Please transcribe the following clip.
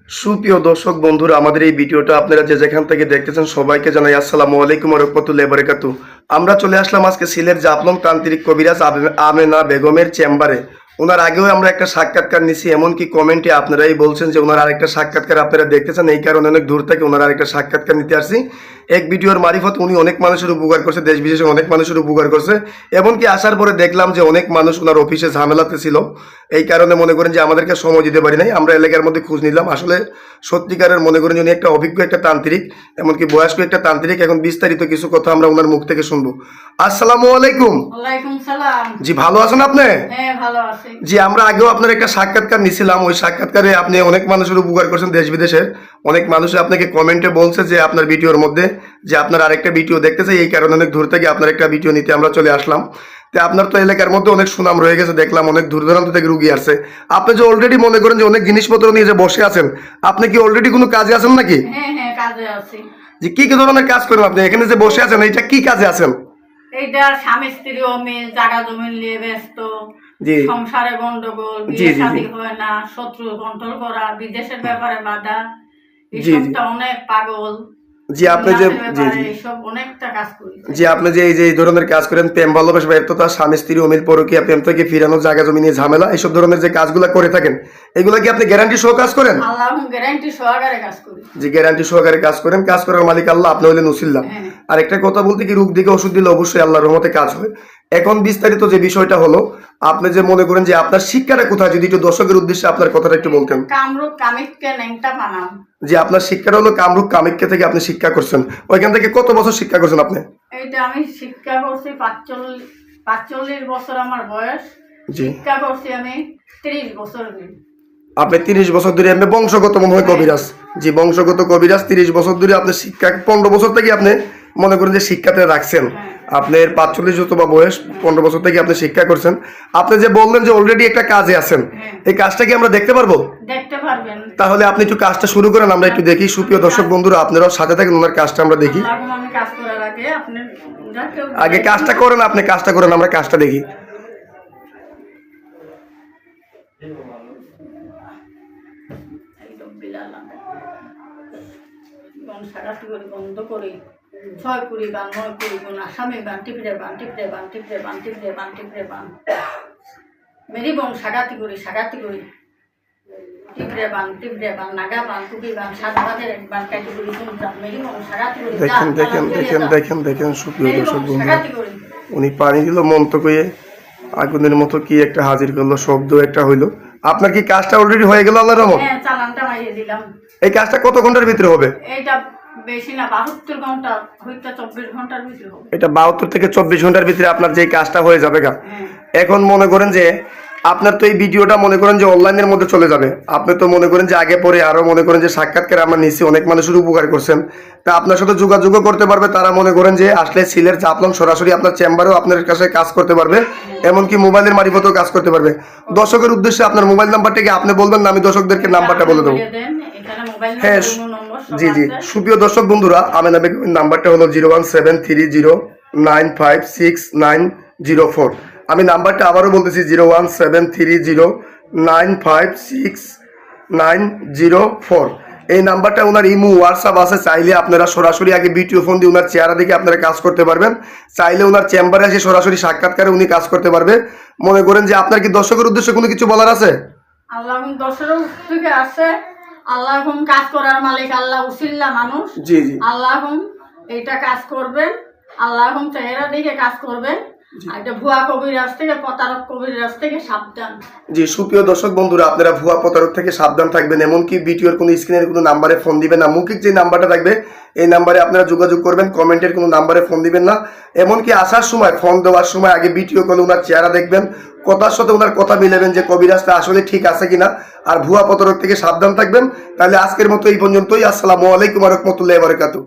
সুপ্রিয় দর্শক বন্ধুরা, আমাদের এই ভিডিওটা আপনারা যে যেখান থেকে দেখতেছেন সবাইকে জানাই আসসালামু আলাইকুম ওয়া রাহমাতুল্লাহি ওয়া বারাকাতুহু। আমরা চলে আসলাম আজকে সিলেট জাফলং তান্ত্রিক কবিরাজ আমেনা বেগমের চেম্বারে। ওনার আগেও আমরা একটা সাক্ষাৎকার নিছি, এমনকি কমেন্টে আপনারাই বলছেন যে ওনার আরেকটা সাক্ষাৎকার আপনারা দেখতেছেন, এই কারণে অনেক দূর থেকে ওনার আরেকটা সাক্ষাৎকার নিতে আসছি। এক ভিডিওর মারিফত উনি অনেক মানুষের উপকার করছে, দেশ বিদেশে অনেক মানুষের উপকার করছে। এমনকি আসার পরে দেখলাম যে অনেক মানুষ ওনার অফিসে ঝামেলাতে ছিল, এই কারণে মনে করেন যে আমাদেরকে সময় দিতে পারি নাই। আমরা এলাকার মধ্যে খোঁজ নিলাম, আসলে সত্যিকারের মনে করেন যে উনি একটা অভিজ্ঞ একটা তান্ত্রিক, এমনকি বয়স্ক একটা তান্ত্রিক। এখন বিস্তারিত কিছু কথা আমরা ওনার মুখ থেকে শুনবো। আসসালামু আলাইকুম। ওয়ালাইকুম সালাম। জি, ভালো আছেন আপনি? হ্যাঁ, ভালো আছি। জি, আমরা আগেও আপনার একটা সাক্ষাৎকার নিছিলাম, ওই সাক্ষাৎকারে আপনি অনেক মানুষের উপকার করছেন দেশ বিদেশের। অনেক মানুষ আপনাকে কমেন্টে বলছে যে আপনার ভিডিওর মধ্যে যে আপনার আরেকটা ভিডিও দেখতেছে, এই কারণে অনেক দূর থেকে আপনার একটা ভিডিও নিতে আমরা চলে আসলাম। তো আপনার তো এলাকার মধ্যে অনেক সুনাম রয়ে গেছে, দেখলাম অনেক দূর দূরান্ত থেকে রুগী আসছে। আপনি যে অলরেডি মনে করেন যে অনেক জিনিসপত্র নিয়ে যে বসে আছেন, আপনি কি অলরেডি কোনো কাজে আছেন নাকি? হ্যাঁ হ্যাঁ, কাজে আছি। যে কি কি ধরনের কাজ করেন আপনি এখানে যে বসে আছেন, এইটা কি কাজে আছেন? এইটা স্বামী স্ত্রী অমিল, জায়গা জমি নিয়ে ব্যস্ত, জি সংসারে গন্ডগোল, জি বিয়ে জি জি শাদী হয় না, শত্রু কন্ট্রোল করা, বিদেশের ব্যাপারে বাধা, জি জি এইসবটা অনেক পাগল। জি আপনি যে জি জি এইসব অনেকটা কাজ করি। জি আপনি যে এই ধরনের কাজ করেন, প্রেম ভালোবাসা ব্যর্থতা, স্বামী স্ত্রী অমিল, পরকীয়া, প্রেম থেকে ফিরানো, জায়গা জমি নিয়ে ঝামেলা, এইসব ধরনের যে কাজগুলো করে থাকেন, এগুলো কি আপনি গ্যারান্টি সহ কাজ করেন? আল্লাহ গ্যারান্টি সহকারে কাজ করি। যে গ্যারান্টি সহকারে কাজ করেন, কাজ করার মালিক আল্লাহ, আপনি হলেন উসিল্লা। হ্যাঁ আর একটা কথা বলতে কি, রোগ দিকে ওষুধ দিলে অবশ্যই আল্লাহর রহমতে কাজ হয়। এখন বিস্তারিত যে বিষয়টা হলো, আপনি যে মনে করেন যে আপনার শিক্ষাটা কোথায়, যদি একটু দর্শকের উদ্দেশ্যে আপনার কথাটা একটু বলতেন। কামরূপ কামিককে ন্যাংটা বানাম। যে আপনার শিক্ষাটা হলো কামরূপ কামিক্যা থেকে আপনি শিক্ষা করছেন, ওইখান থেকে কত বছর শিক্ষা করছেন আপনি? এইটা আমি শিক্ষা করছি 45 বছর আমার বয়স। জি, শিক্ষা করছি আমি 30 বছর ধরে। আপনি 30 বছর ধরে আপনি বংশগত মনে হয় কবিরাজ। জি, বংশগত কবিরাজ, 30 বছর ধরে আপনি শিক্ষা, 15 বছর থেকে আপনি মনে করেন যে শিক্ষাতে রাখছেন। আপনার 45 যত বা বয়স, 15 বছর থেকে আপনি শিক্ষা করছেন। আপনি যে বললেন যে অলরেডি একটা কাজে আছেন, এই কাজটা কি আমরা দেখতে পারবো? দেখতে পারবেন। তাহলে আপনি একটু কাজটা শুরু করেন, আমরা একটু দেখি। সুপ্রিয় দর্শক বন্ধুরা, আপনারাও সাথে থাকেন, ওনার কাজটা আমরা দেখি। আমি কাজ করার আগে আপনি আগে কাজটা করেন, আপনি কাজটা করেন, আমরা কাজটা দেখি। বন্ধ করি, ছয় কুড়ি বান, নয় কুড়ি গুণ, আসামি বান, টিপড়ে বান, টিপড়ে বান, টিপড়ে বান, টিপড়ে বান, টিপড়ে বান, মেরি বোন সাগাতি করি, সাগাতি করি, টিপড়ে বান, টিপড়ে বান, নাগা বান, টুপি বান, সাত বাদের এক বান, কাটি করি, মেরি বোন সাগাতি করি। দেখেন দেখেন দেখেন দেখেন দেখেন সুপ্রিয় দর্শক বন্ধুরা, সাগাতি করি। উনি পানি দিল মন্ত্র কয়ে, আগুনের মতো কি একটা হাজির করলো, শব্দ একটা হইলো। আপনার কি কাজটা অলরেডি হয়ে গেল আল্লাহর রহমত? হ্যাঁ, চালানটা মারিয়ে দিলাম। এই কাজটা কত ঘন্টার ভিতরে হবে? এইটা বেশি না, 72 ঘন্টা হইতে 24 ঘন্টার ভিতরে হবে। এটা 72 থেকে 24 ঘন্টার ভিতরে আপনার যে কাজটা হয়ে যাবে গা। এখন মনে করেন যে আপনার তো এই ভিডিওটা মনে করেন যে অনলাইনের মধ্যে চলে যাবে। আপনি তো মনে করেন যে আগে পরে আরো মনে করেন যে সাক্ষাৎকার আমরা নিচ্ছি, অনেক মানুষের উপকার করছেন। তা আপনার সাথে যোগাযোগও করতে পারবে তারা, মনে করেন যে আসলে সিলেট জাফলং সরাসরি আপনার চেম্বারেও আপনার কাছে কাজ করতে পারবে, এমনকি মোবাইলের মারিফতেও কাজ করতে পারবে। দর্শকের উদ্দেশ্যে আপনার মোবাইল নাম্বারটা কি আপনি বলবেন না আমি দর্শকদেরকে নাম্বারটা বলে দেবো? হ্যাঁ জি জি, সুপ্রিয় দর্শক বন্ধুরা, আমেনা বেগমের নাম্বারটা হলো 01730956904। আমি নাম্বারটা আবারও বলতেছি, 01730956904। এই নাম্বারটা ওনার ইমো হোয়াটসঅ্যাপ আছে, চাইলে আপনারা সরাসরি আগে ভিডিও ফোন দিয়ে ওনার চেহারা দেখে আপনারা কাজ করতে পারবেন। চাইলে ওনার চেম্বারে এসে সরাসরি সাক্ষাৎকারে উনি কাজ করতে পারবে। মনে করেন যে আপনার কি দর্শকের উদ্দেশ্যে কোনো কিছু বলার আছে? আল্লাহ দর্শকের থেকে আছে, আল্লাহ কাজ করার মালিক আল্লাহ, উসিল্লা মানুষ। জি জি, আল্লাহ এইটা কাজ করবেন, আল্লাহ চেহারা দেখে কাজ করবেন। এটা ভুয়া কবিরাজ থেকে, প্রতারক কবিরাজ থেকে সাবধান। জি, সুপ্রিয় দর্শক বন্ধুরা, আপনারা ভুয়া প্রতারক থেকে সাবধান থাকবেন। এমনকি ভিডিওর কোনো স্ক্রিনের কোনো নাম্বারে ফোন দিবেন না, মৌখিক যে নাম্বারটা থাকবে এই নাম্বারে আপনারা যোগাযোগ করবেন, কমেন্টের কোনো নাম্বারে ফোন দিবেন না। এমনকি আসার সময়, ফোন দেওয়ার সময় আগে ভিডিও কলে ওনার চেহারা দেখবেন, কথার সাথে ওনার কথা মিলাবেন যে কবিরাজটা আসলে ঠিক আছে কিনা। আর ভুয়া প্রতারক থেকে সাবধান থাকবেন। তাহলে আজকের মতো এই পর্যন্তই। আসসালামু আলাইকুম ওয়া রাহমাতুল্লাহি ওয়া বারাকাতুহু।